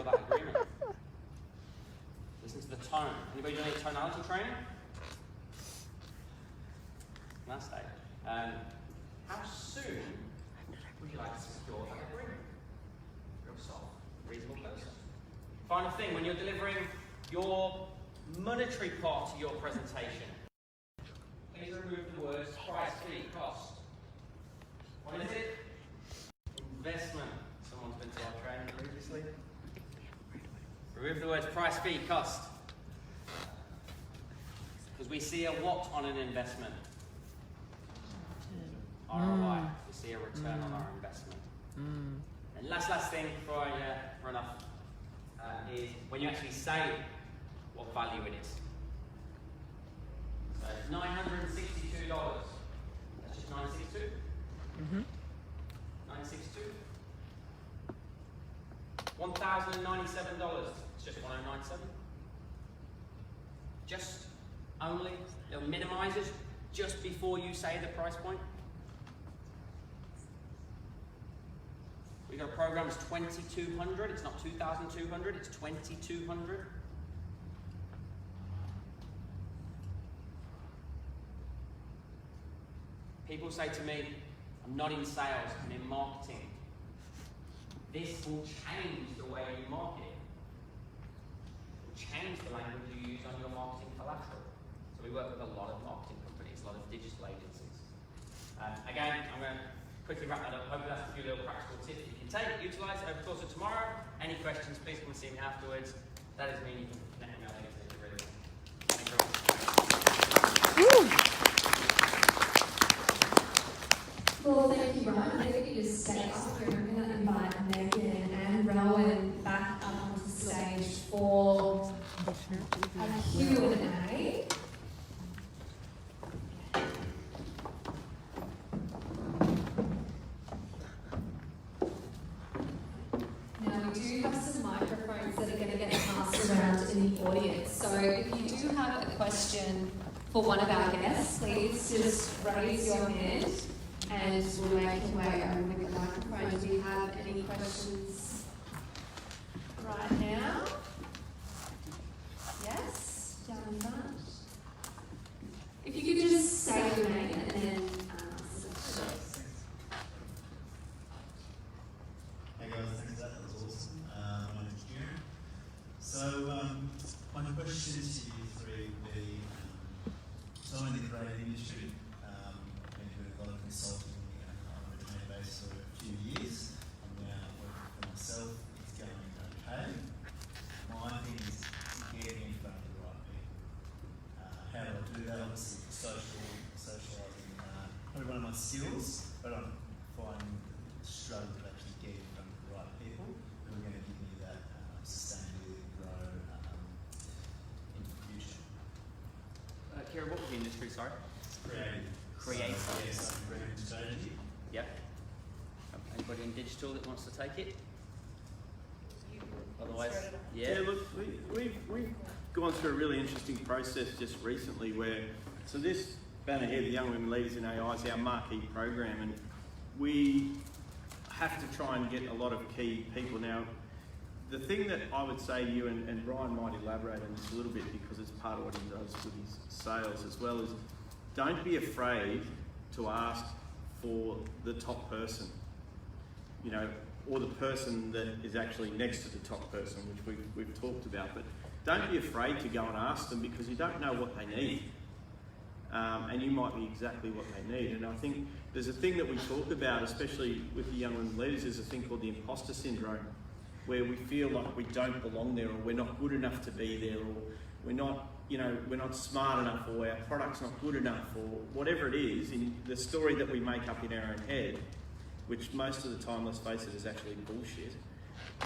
that agreement. Listen to the tone. Anybody doing any tonality training? Last day. How soon would you like to secure that agreement? Real soft, reasonable person. Final thing, when you're delivering your monetary part to your presentation, please remove the words price, fee, cost. What is it? Investment. Someone's been to our training previously. Remove the words price, fee, cost. Because we see a what on an investment? ROI. We see a return on our investment. And last thing before I run off is when you actually say what value it is. So $962. That's just 962. 962. $1,097. It's just 1097. Just only the minimizers just before you say the price point. We've got a program that's 2200. It's not 2200. It's 2200. People say to me, I'm not in sales, I'm in marketing. This will change the way you market. It will change the language you use on your marketing collateral. So we work with a lot of marketing companies, a lot of digital agencies. Again, I'm going to quickly wrap that up. Hopefully that's a few little practical tips you can take, utilise over the course of tomorrow. Any questions, please come and see me afterwards. That is me, and you can connect me on LinkedIn if you really want. Thank you very much. Well, thank you, Ryan. I think you just stay up here. I'm going to invite Meghan and Rowan back up onto the stage for a Q&A. Now, we do have some microphones that are going to get passed around in the audience. So if you do have a question for one of our guests, please just raise your hand. And we'll make our way over with the microphone. Do we have any questions right now? Yes? Down in front. If you could just say your name and then answer the questions. Hey guys, thanks for that. That was awesome. My name's Kieran. So, my question to you three would be, so I'm in the creative industry. A lot of consulting on a retained basis for a few years. I'm now working for myself. It's going okay. My thing is getting in front of the right people. How do I do that? Obviously, socialising, probably one of my skills, but I'm finding the struggle to actually get in front of the right people who are going to give me that sustainability grow in the future. Kira, what was the industry, sorry? Creative. Creative. Yes, creative strategy. Yep. Anybody in digital that wants to take it? Otherwise, Yeah, look, we've gone through a really interesting process just recently where, so this banner here, the Young Women Leaders in AI, is our marquee program, and we have to try and get a lot of key people. Now, the thing that I would say to you, and Brian might elaborate on this a little bit because it's part of what he does with his sales as well, is don't be afraid to ask for the top person, you know, or the person that is actually next to the top person, which we've talked about. But don't be afraid to go and ask them because you don't know what they need. And you might be exactly what they need. And I think there's a thing that we talk about, especially with the young women leaders, is a thing called the imposter syndrome, where we feel like we don't belong there, or we're not good enough to be there, or we're not, you know, we're not smart enough, or our product's not good enough, or whatever it is, in the story that we make up in our own head, which most of the time, let's face it, is actually bullshit,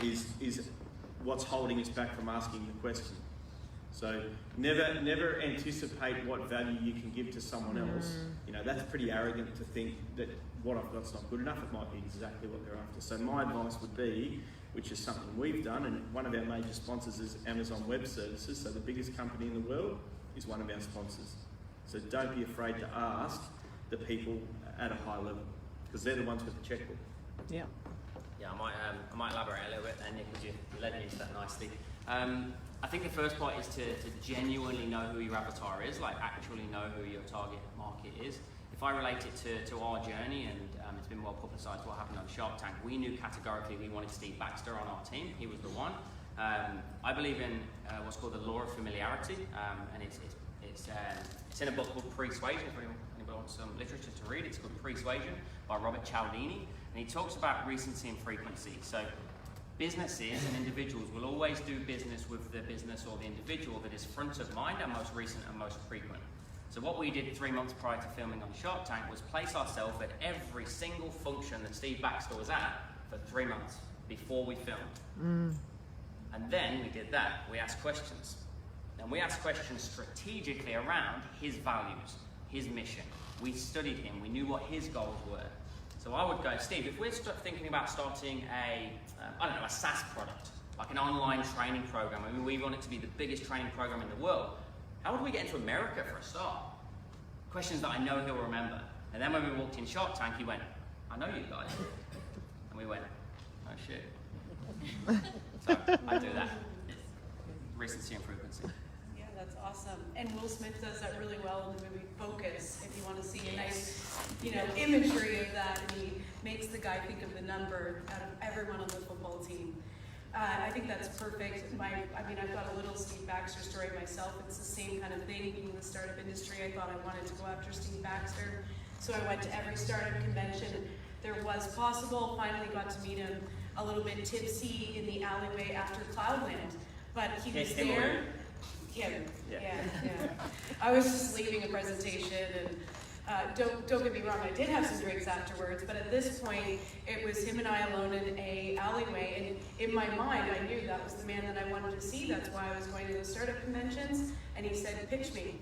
is what's holding us back from asking the question. So never anticipate what value you can give to someone else. You know, that's pretty arrogant to think that what I've got's not good enough. It might be exactly what they're after. So my advice would be, which is something we've done, and one of our major sponsors is Amazon Web Services, so the biggest company in the world is one of our sponsors. So don't be afraid to ask the people at a high level, because they're the ones with the checkbook. Yeah, I might elaborate a little bit. there, Nick, because you led me into that nicely. I think the first part is to genuinely know who your avatar is, like actually know who your target market is. If I relate it to our journey, and it's been well publicised what happened on Shark Tank, we knew categorically we wanted Steve Baxter on our team. He was the one. I believe in what's called the law of familiarity, and it's in a book called Persuasion. If anybody wants some literature to read, it's called Persuasion by Robert Cialdini, and he talks about recency and frequency. So businesses and individuals will always do business with the business or the individual that is front of mind and most recent and most frequent. So what we did 3 months prior to filming on Shark Tank was place ourselves at every single function that Steve Baxter was at for 3 months before we filmed. And then we did that. We asked questions. And we asked questions strategically around his values, his mission. We studied him. We knew what his goals were. So I would go, Steve, if we're thinking about starting a SaaS product, like an online training program, I mean, we want it to be the biggest training program in the world, how would we get into America for a start? Questions that I know he'll remember. And then when we walked in Shark Tank, he went, I know you guys. And we went, oh shit. So I do that. Recency and frequency. Yeah, that's awesome. And Will Smith does that really well in the movie Focus, if you want to see a nice, imagery of that. And he makes the guy think of the number out of everyone on the football team. I think that's perfect. I've got a little Steve Baxter story myself. It's the same kind of thing. Being in the startup industry, I thought I wanted to go after Steve Baxter. So I went to every startup convention there was possible. Finally got to meet him a little bit tipsy in the alleyway after Cloudland. But he was there. Him. Yeah. I was just leaving a presentation, and don't get me wrong, I did have some drinks afterwards, but at this point, it was him and I alone in a alleyway, and in my mind, I knew that was the man that I wanted to see. That's why I was going to the startup conventions, and he said, pitch me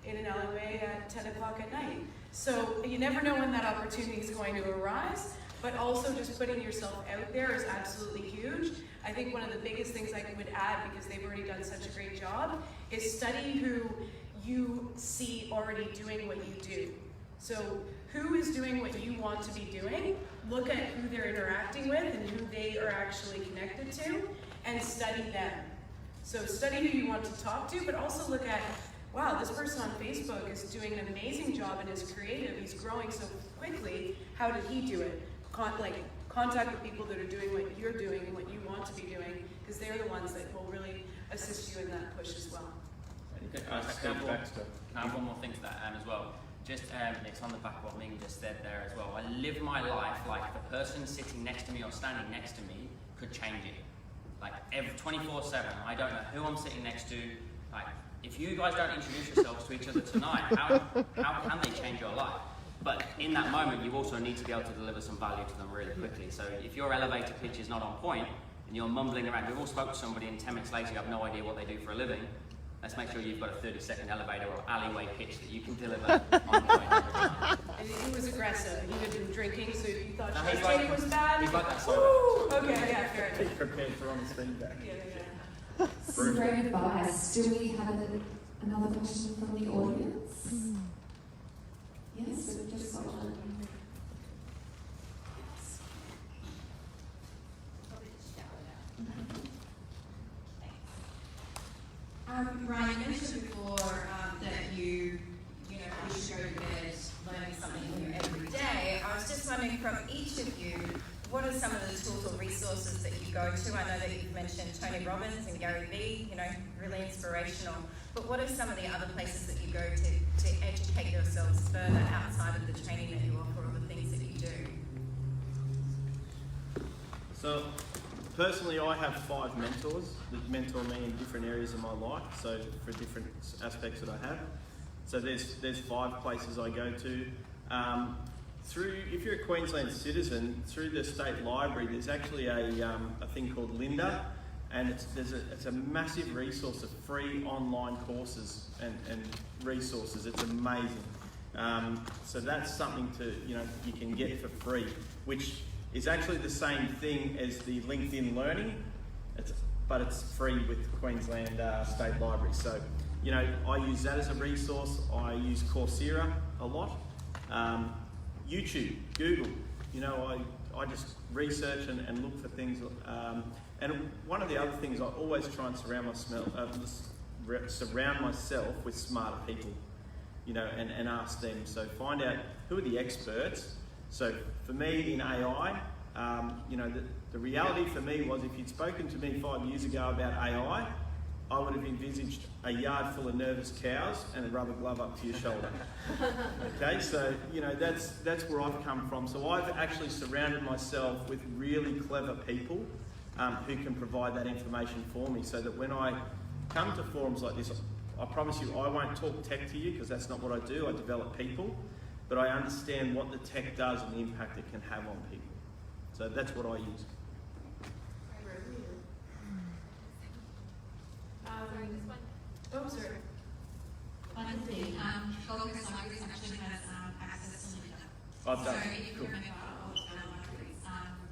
in an alleyway at 10 o'clock at night. So you never know when that opportunity is going to arise, but also just putting yourself out there is absolutely huge. I think one of the biggest things I would add, because they've already done such a great job, is study who you see already doing what you do. So who is doing what you want to be doing, look at who they're interacting with and who they are actually connected to, and study them. So study who you want to talk to, but also look at, wow, this person on Facebook is doing an amazing job and is creative, he's growing so quickly, how did he do it? Contact the people that are doing what you're doing and what you want to be doing, because they're the ones that will really assist you in that push as well. Can I add one more thing to that as well? Just it's on the back of what Ming just said there as well. I live my life like the person sitting next to me or standing next to me could change it. Like 24/7. I don't know who I'm sitting next to. Like if you guys don't introduce yourselves to each other tonight, how can they change your life? But in that moment, you also need to be able to deliver some value to them really quickly. So if your elevator pitch is not on point and you're mumbling around, we've all spoken to somebody and 10 minutes later you have no idea what they do for a living. Let's make sure you've got a 30-second elevator or alleyway pitch that you can deliver on point. And he was aggressive. He had been drinking, so if you thought No, Shark he's Tank like- was bad, he's like that soda. woo! Okay, yeah, fair Be enough. prepared for honest feedback. Yeah. Some great advice. Do we have another question from the audience? Yes, we've just got one. Ryan, you mentioned before that you should go to bed learning something new every day. I was just wondering, from each of you, what are some of the tools or resources that you go to? I know that you've mentioned Tony Robbins and Gary Vee, really inspirational. But what are some of the other places that you go to educate yourselves further outside of the training that you offer or the things that you do? So, personally, I have 5 mentors that mentor me in different areas of my life, so for different aspects that I have. So there's 5 places I go to. If you're a Queensland citizen, through the state library, there's actually a thing called Linda, and it's a massive resource of free online courses and resources. It's amazing. So that's something you can get for free, which is actually the same thing as the LinkedIn Learning, but it's free with Queensland State Library. So, I use that as a resource. I use Coursera a lot. YouTube, Google. I just research and look for things. And one of the other things, I always try and surround myself with smarter people, you know, and ask them. So find out who are the experts. So for me in AI, you know, the reality for me was if you'd spoken to me 5 years ago about AI, I would have envisaged a yard full of nervous cows and a rubber glove up to your shoulder. Okay, so you know that's where I've come from. So I've actually surrounded myself with really clever people who can provide that information for me, so that when I come to forums like this, I promise you I won't talk tech to you because that's not what I do. I develop people, but I understand what the tech does and the impact it can have on people. So that's what I use. Oh, sorry. One thing, Focus Libraries actually has access to Linda. I've done. So if Cool. you're a member of Libraries,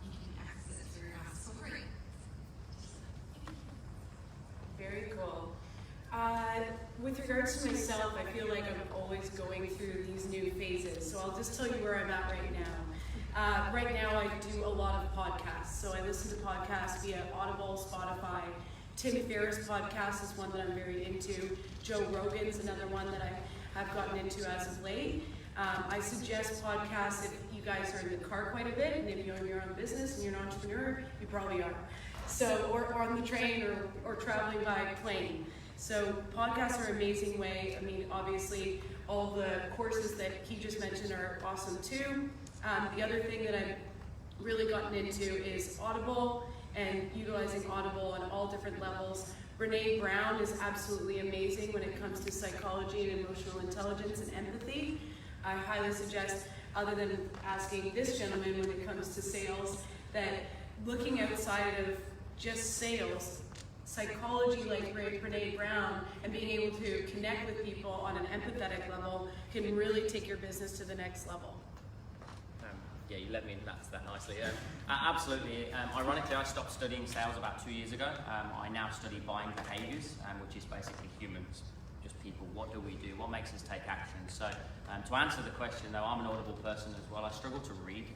you can access it through us for free. Very cool. With regards to myself, I feel like I'm always going through these new phases. So I'll just tell you where I'm at right now. Right now, I do a lot of podcasts. So I listen to podcasts via Audible, Spotify. Tim Ferriss' podcast is one that I'm very into. Joe Rogan's another one that I have gotten into as of late. I suggest podcasts if you guys are in the car quite a bit, and if you own your own business and you're an entrepreneur, you probably are. So, or on the train or traveling by plane. So podcasts are an amazing way. I mean, obviously, all the courses that he just mentioned are awesome too. The other thing that I've really gotten into is Audible and utilizing Audible on all different levels. Brene Brown is absolutely amazing when it comes to psychology and emotional intelligence and empathy. I highly suggest, other than asking this gentleman when it comes to sales, that looking outside of just sales, psychology like Brene Brown and being able to connect with people on an empathetic level can really take your business to the next level. Yeah, you let me nuts that nicely. Absolutely. Ironically, I stopped studying sales about 2 years ago. I now study buying behaviours, which is basically humans, just people. What do we do? What makes us take action? So, to answer the question, though, I'm an audible person as well. I struggle to read.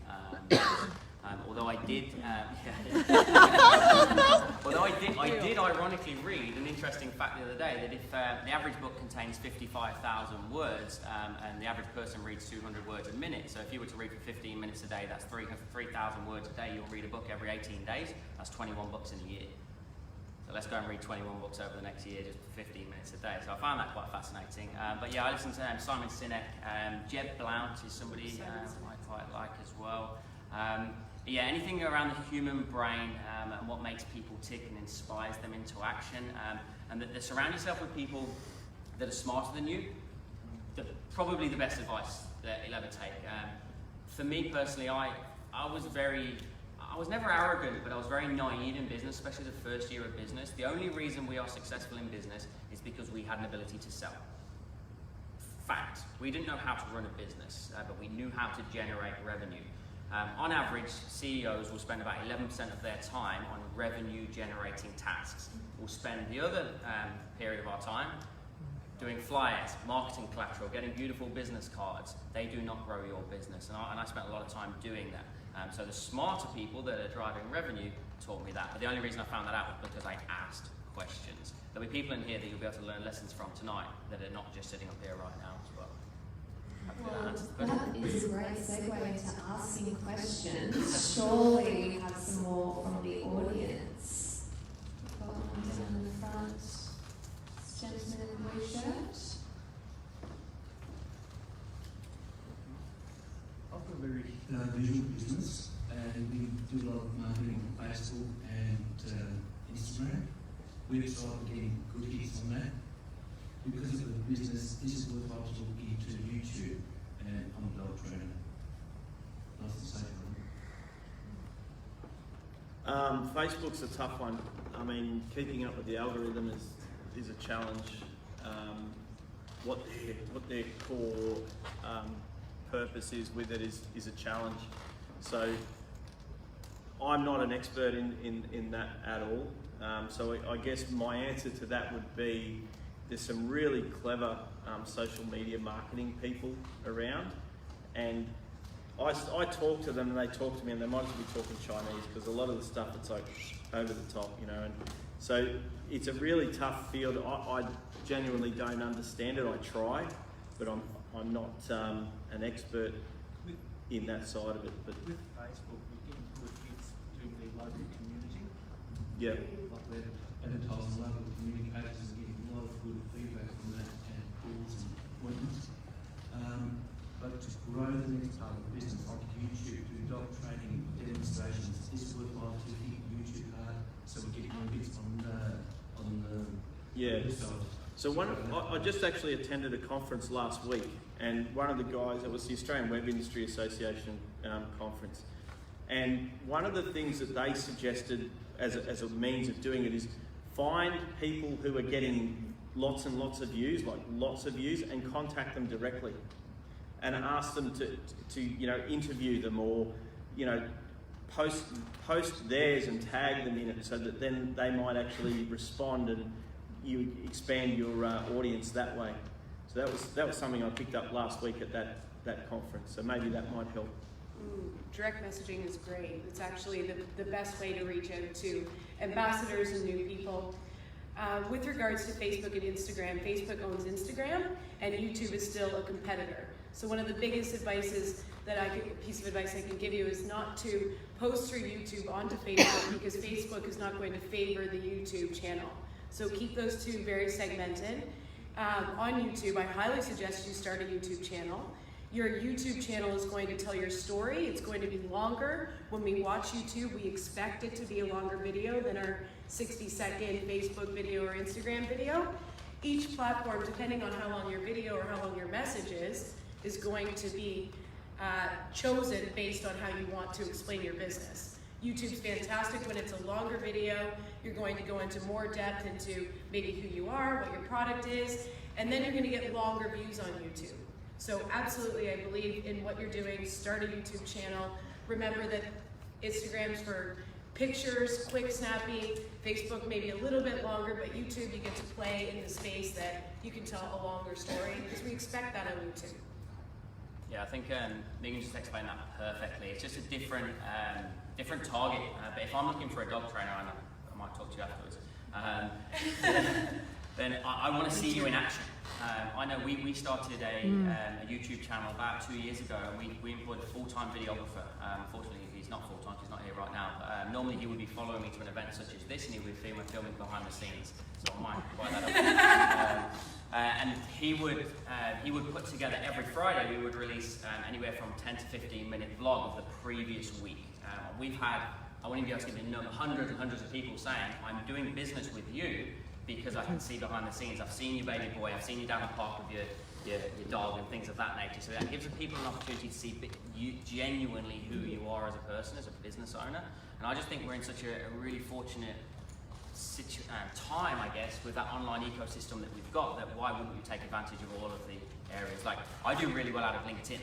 Although I did ironically read an interesting fact the other day that if the average book contains 55,000 words and the average person reads 200 words a minute, so if you were to read for 15 minutes a day, that's 3,000 words a day. You'll read a book every 18 days. That's 21 books in a year. So let's go and read 21 books over the next year just for 15 minutes a day. So I found that quite fascinating. But yeah, I listen to Simon Sinek. Jeb Blount is somebody I quite like as well. Yeah, anything around the human brain and what makes people tick and inspires them into action, and that surround yourself with people that are smarter than you. Probably the best advice that you'll ever take. For me personally, I was never arrogant, but I was very naive in business, especially the first year of business. The only reason we are successful in business is because we had an ability to sell. Fact, we didn't know how to run a business, but we knew how to generate revenue. On average, CEOs will spend about 11% of their time on revenue generating tasks. We'll spend the other period of our time doing flyers, marketing collateral, getting beautiful business cards. They do not grow your business, and I spent a lot of time doing that. So the smarter people that are driving revenue taught me that, but the only reason I found that out was because I asked questions. There'll be people in here that you'll be able to learn lessons from tonight that are not just sitting up here right now as well. Well, that is a great segue into asking questions. Surely we have some more from the audience. Got one down in the front. This gentleman in the blue shirt. I've got a very visual business, and we do a lot of marketing on Facebook and Instagram. We've started getting good hits on that. Because of the business, this is worthwhile to look into YouTube, and I'm a dog trainer. Nice to say, Facebook's a tough one. I mean, keeping up with the algorithm is a challenge. What their core purpose is with it is a challenge. So I'm not an expert in that at all. So I guess my answer to that would be there's some really clever social media marketing people around, and I talk to them and they talk to me, and they might as well be talking Chinese, because a lot of the stuff it's like over the top, you know. And so it's a really tough field. I genuinely don't understand it. I try, but I'm not an expert in that side of it. But With Facebook, we can put hits to the local community. yeah, Like we're advertising local communicators and getting a lot of good feedback from that and calls and appointments. But to grow the next part of the business, like YouTube, do dog training demonstrations, is worthwhile to hit YouTube hard so we get more hits on the yeah. this side. So I just actually attended a conference last week, and one of the guys, it was the Australian Web Industry Association conference, and one of the things that they suggested as a means of doing it is find people who are getting lots and lots of views, and contact them directly, and ask them to interview them, or post theirs and tag them in it, so that then they might actually respond and you expand your audience that way. So that was something I picked up last week at that conference. So maybe that might help. Direct messaging is great. It's actually the best way to reach out to ambassadors and new people. With regards to Facebook and Instagram, Facebook owns Instagram and YouTube is still a competitor. So one of the biggest piece of advice I can give you is not to post through YouTube onto Facebook, because Facebook is not going to favor the YouTube channel. So keep those two very segmented. On YouTube, I highly suggest you start a YouTube channel. Your YouTube channel is going to tell your story. It's going to be longer. When we watch YouTube, we expect it to be a longer video than our 60-second Facebook video or Instagram video. Each platform, depending on how long your video or how long your message is going to be chosen based on how you want to explain your business. YouTube's fantastic when it's a longer video. You're going to go into more depth into maybe who you are, what your product is, and then you're going to get longer views on YouTube. So absolutely, I believe in what you're doing. Start a YouTube channel. Remember that Instagram's for pictures, quick, snappy. Facebook maybe a little bit longer, but YouTube, you get to play in the space that you can tell a longer story, because we expect that on YouTube. Yeah, I think Meghan just explained that perfectly. It's just a different target. But if I'm looking for a dog trainer, and I might talk to you afterwards, then I want to see you in action. I know we started a YouTube channel about 2 years ago, and we employed a full-time videographer. Unfortunately, he's not full-time, he's not here right now. But normally he would be following me to an event such as this, and he would be filming behind the scenes. So I might buy that up. And he would put together every Friday. We would release anywhere from 10 to 15-minute vlog of the previous week. We've had, I wouldn't be able to give you hundreds and hundreds of people saying, I'm doing business with you because I can see behind the scenes. I've seen you, baby boy. I've seen you down the park with your dog and things of that nature. So that gives the people an opportunity to see you genuinely who you are as a person, as a business owner. And I just think we're in such a really fortunate time, I guess, with that online ecosystem that we've got, that why wouldn't we take advantage of all of the areas? Like, I do really well out of LinkedIn,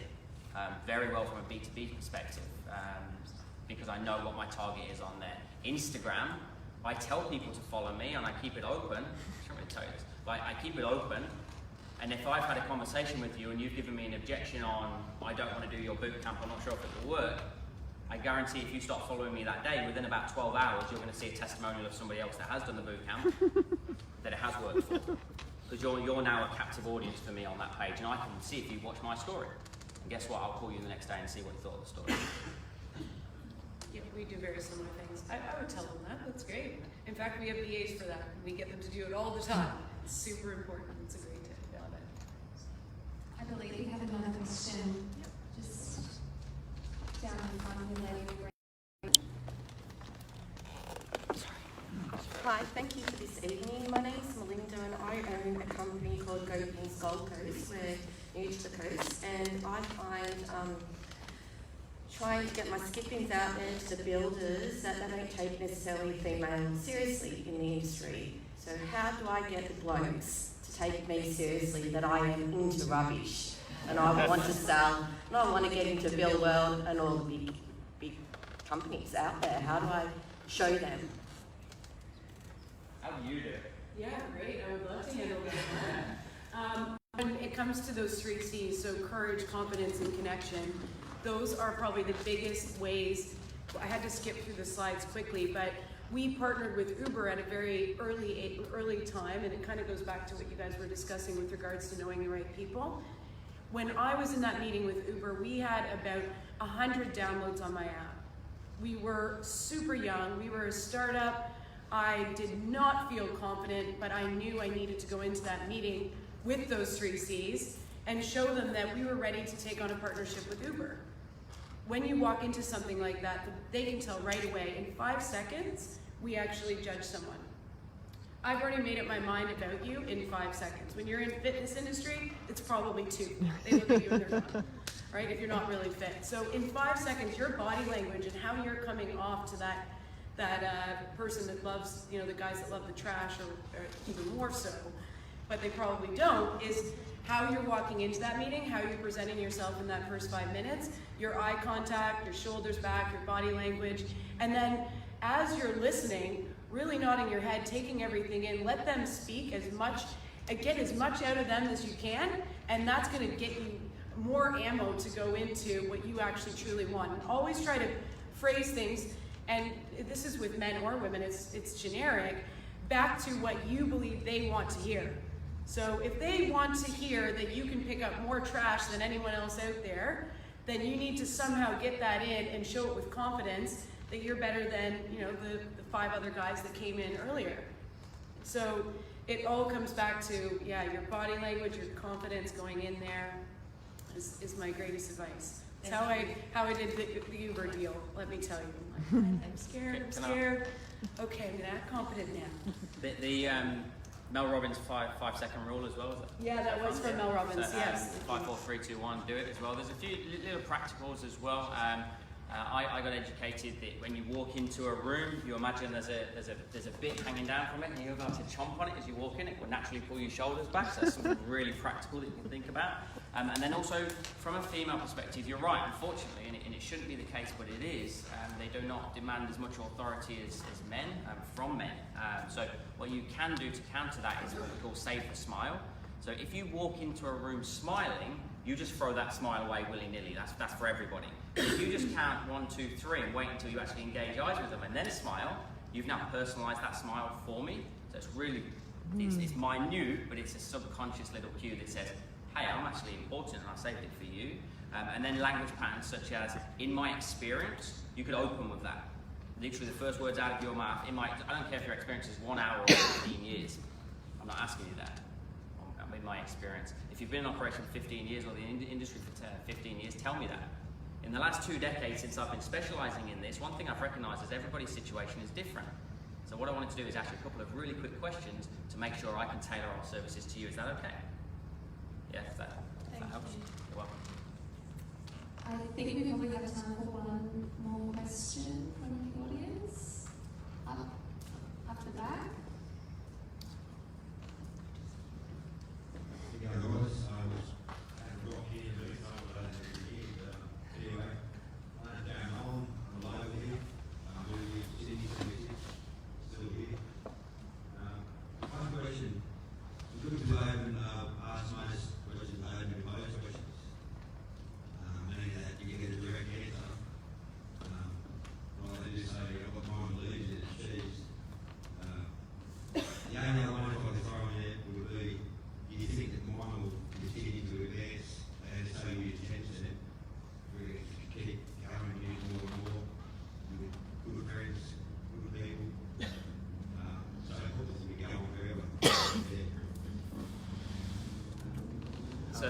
very well from a B2B perspective, because I know what my target is on there. Instagram, I tell people to follow me and I keep it open. I shouldn't really tell you this, but I keep it open, and if I've had a conversation with you and you've given me an objection on, I don't want to do your boot camp, I'm not sure if it will work, I guarantee if you start following me that day, within about 12 hours, you're going to see a testimonial of somebody else that has done the boot camp, that it has worked for. Because you're now a captive audience for me on that page, and I can see if you've watched my story. And guess what? I'll call you the next day and see what you thought of the story. Yeah, we do very similar things. I would tell them that. That's great. In fact, we have BAs for that. We get them to do it all the time. It's super important. It's a great tip. I love it. I believe we have another question. Yep. Just down in front of the lady in green. Hi, thank you for this evening. My name's Melinda and I own a company called Go Kings Gold Coast. We're new to the coast, and I find trying to get my skippings out there to the builders that they don't take necessarily females seriously in the industry. So how do I get the blokes to take me seriously, that I am into rubbish and I want to sell and I want to get into Bill World and all the big companies out there? How do I show them? How do you do it? Yeah, great. I would love to handle that. When it comes to those 3 C's, so courage, confidence, and connection, those are probably the biggest ways. I had to skip through the slides quickly, but we partnered with Uber at a very early time, and it kind of goes back to what you guys were discussing with regards to knowing the right people. When I was in that meeting with Uber, we had about 100 downloads on my app. We were super young, we were a startup. I did not feel confident, but I knew I needed to go into that meeting with those 3 C's and show them that we were ready to take on a partnership with Uber. When you walk into something like that, they can tell right away. In 5 seconds, we actually judge someone. I've already made up my mind about you in 5 seconds. When you're in the fitness industry, it's probably 2. They look at you and they're done, right? If you're not really fit. So in 5 seconds, your body language and how you're coming off to that person that loves, the guys that love the trash, or even more so, but they probably don't, is how you're walking into that meeting, how you're presenting yourself in that first 5 minutes, your eye contact, your shoulders back, your body language, and then as you're listening, really nodding your head, taking everything in, let them speak get as much out of them as you can, and that's gonna get you more ammo to go into what you actually truly want. And always try to phrase things, and this is with men or women, it's generic, back to what you believe they want to hear. So if they want to hear that you can pick up more trash than anyone else out there, then you need to somehow get that in and show it with confidence that you're better than the 5 other guys that came in earlier. So it all comes back to, your body language, your confidence going in there is my greatest advice. It's how I did the Uber deal, let me tell you. I'm scared. Okay, I'm gonna act confident now. The Mel Robbins 5-second rule as well, is it? Yeah, that was from Mel Robbins, so, yes. 5, 4, 3, 2, 1, do it as well. There's a few little practicals as well. I got educated that when you walk into a room, you imagine there's a bit hanging down from it, and you're about to chomp on it as you walk in. It will naturally pull your shoulders back. So that's something really practical that you can think about. And then also from a female perspective, you're right. Unfortunately, and it shouldn't be the case, but it is. They do not demand as much authority as men from men. So what you can do to counter that is what we call save the smile. So if you walk into a room smiling, you just throw that smile away willy-nilly. That's for everybody. If you just count 1, 2, 3 and wait until you actually engage eyes with them and then smile, you've now personalised that smile for me. So it's really, it's minute, but it's a subconscious little cue that says, hey, I'm actually important and I saved it for you. And then language patterns such as, in my experience, you could open with that. Literally the first words out of your mouth, I don't care if your experience is 1 hour or 15 years. I'm not asking you that. In my experience. If you've been in operation for 15 years or the industry for 15 years, tell me that. In the last 2 decades since I've been specialising in this, one thing I've recognised is everybody's situation is different. So what I wanted to do is ask you a couple of really quick questions to make sure I can tailor our services to you. Is that okay? Yeah, if that helps. You're welcome. I think we probably have time for one more question from the audience. Up the back.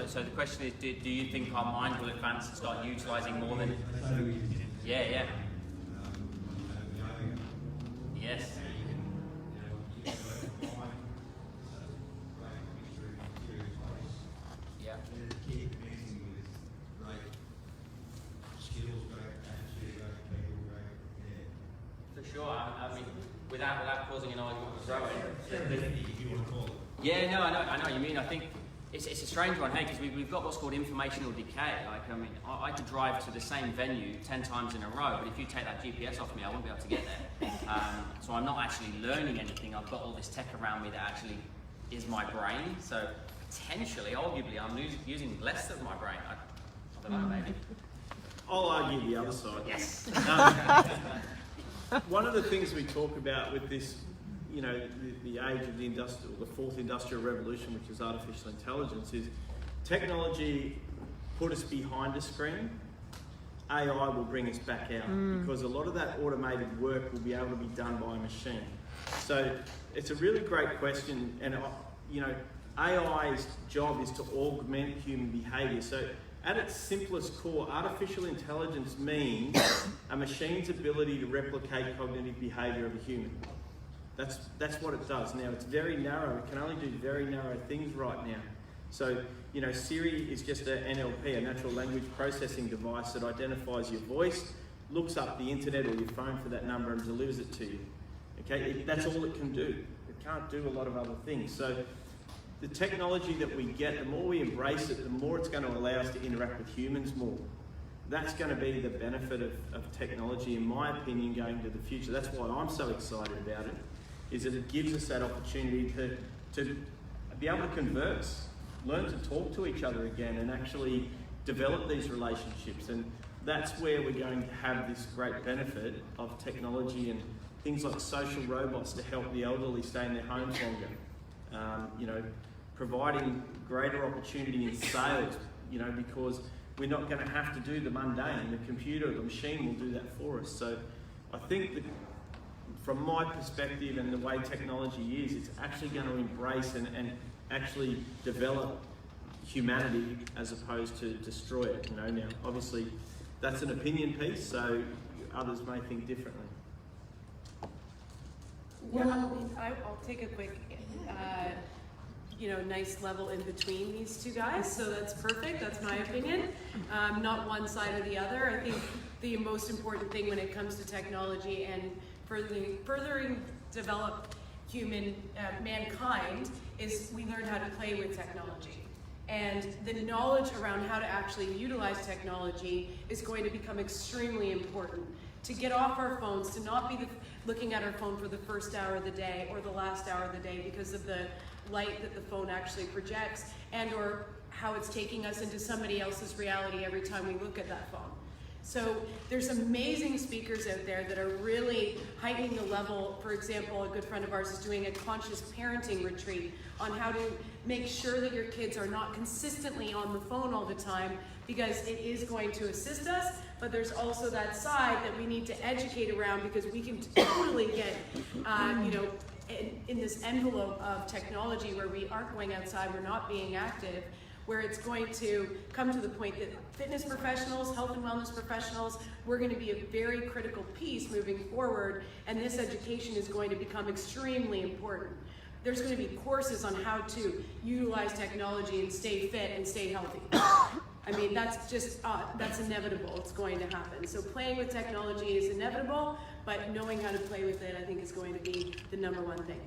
So the question is, do you think our mind will advance and start utilising more than... Yeah. Yes. Yeah. For sure. I mean, without causing an argument with Rowan. Yeah, no, I know what you mean. I think it's a strange one, hey, because we've got what's called informational decay. Like, I mean, I could drive to the same venue 10 times in a row, but if you take that GPS off me, I won't be able to get there. So I'm not actually learning anything. I've got all this tech around me that actually is my brain. So potentially, arguably, I'm using less of my brain. I don't know, maybe. I'll argue the other side. Yes. One of the things we talk about with this, you know, the age of the fourth industrial revolution, which is artificial intelligence, is technology put us behind a screen. AI will bring us back out because a lot of that automated work will be able to be done by a machine. So it's a really great question, and you know, AI's job is to augment human behaviour. So at its simplest core, artificial intelligence means a machine's ability to replicate cognitive behaviour of a human. That's what it does. Now, it's very narrow. It can only do very narrow things right now. So, you know, Siri is just an NLP, a natural language processing device that identifies your voice, looks up the internet or your phone for that number and delivers it to you. Okay, that's all it can do. It can't do a lot of other things. So the technology that we get, the more we embrace it, the more it's going to allow us to interact with humans more. That's going to be the benefit of technology, in my opinion, going to the future. That's why I'm so excited about it, is that it gives us that opportunity to be able to converse, learn to talk to each other again, and actually develop these relationships. And that's where we're going to have this great benefit of technology and things like social robots to help the elderly stay in their homes longer. You know, providing greater opportunity in sales, you know, because we're not going to have to do the mundane. The computer, the machine will do that for us. So I think that from my perspective and the way technology is, it's actually going to embrace and actually develop humanity as opposed to destroy it. You know, now obviously that's an opinion piece, so others may think differently. Well, I'll take a quick, you know, nice level in between these two guys, so that's perfect, that's my opinion. Not one side or the other. I think the most important thing when it comes to technology and furthering develop mankind is we learn how to play with technology. And the knowledge around how to actually utilize technology is going to become extremely important. To get off our phones, to not be looking at our phone for the first hour of the day or the last hour of the day because of the light that the phone actually projects, and or how it's taking us into somebody else's reality every time we look at that phone. So there's amazing speakers out there that are really heightening the level. For example, a good friend of ours is doing a conscious parenting retreat on how to make sure that your kids are not consistently on the phone all the time, because it is going to assist us, but there's also that side that we need to educate around, because we can totally get, you know, in this envelope of technology where we aren't going outside, we're not being active, where it's going to come to the point that fitness professionals, health and wellness professionals, we're going to be a very critical piece moving forward, and this education is going to become extremely important. There's going to be courses on how to utilize technology and stay fit and stay healthy. I mean, that's just, that's inevitable. It's going to happen. So playing with technology is inevitable, but knowing how to play with it, I think, is going to be the #1 thing.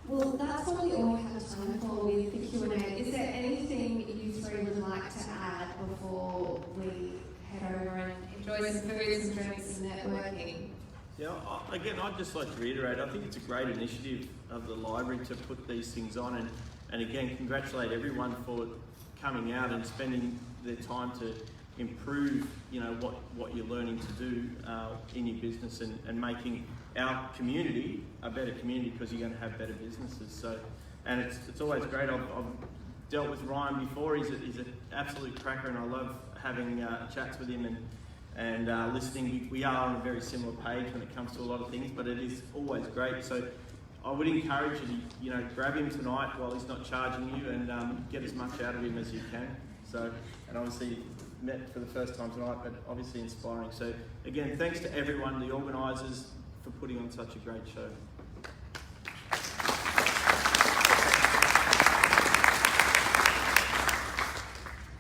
Well, that's probably all we have time for with the Q&A. Is there anything you three would like to add before we head over and enjoy some food, some drinks, some networking? Yeah, again, I'd just like to reiterate, I think it's a great initiative of the library to put these things on, and again, congratulate everyone for coming out and spending their time to improve, you know, what you're learning to do in your business, and making our community a better community, because you're going to have better businesses. So, and it's always great. I've dealt with Ryan before. He's an absolute cracker, and I love having chats with him and listening. We are on a very similar page when it comes to a lot of things, but it is always great. So I would encourage you to, you know, grab him tonight while he's not charging you, and get as much out of him as you can. So, and obviously met for the first time tonight, but obviously inspiring. So again, thanks to everyone, the organisers, for putting on such a great show.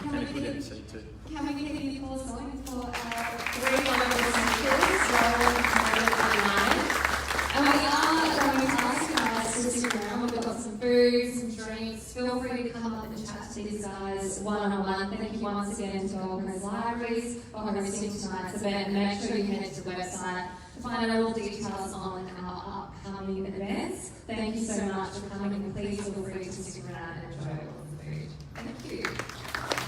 And a good MC too. Can we keep the applause going for our three wonderful speakers, Jarvis, and we are going to ask you guys to stick around. We've got some food, some drinks. Feel free to come up and chat to these guys one-on-one. Thank you once again to Gold Coast Libraries for hosting tonight's event. Make sure you head to the website to find out all the details on our upcoming events. Thank you so much for coming, and please feel free to stick around and enjoy all the food. Thank you.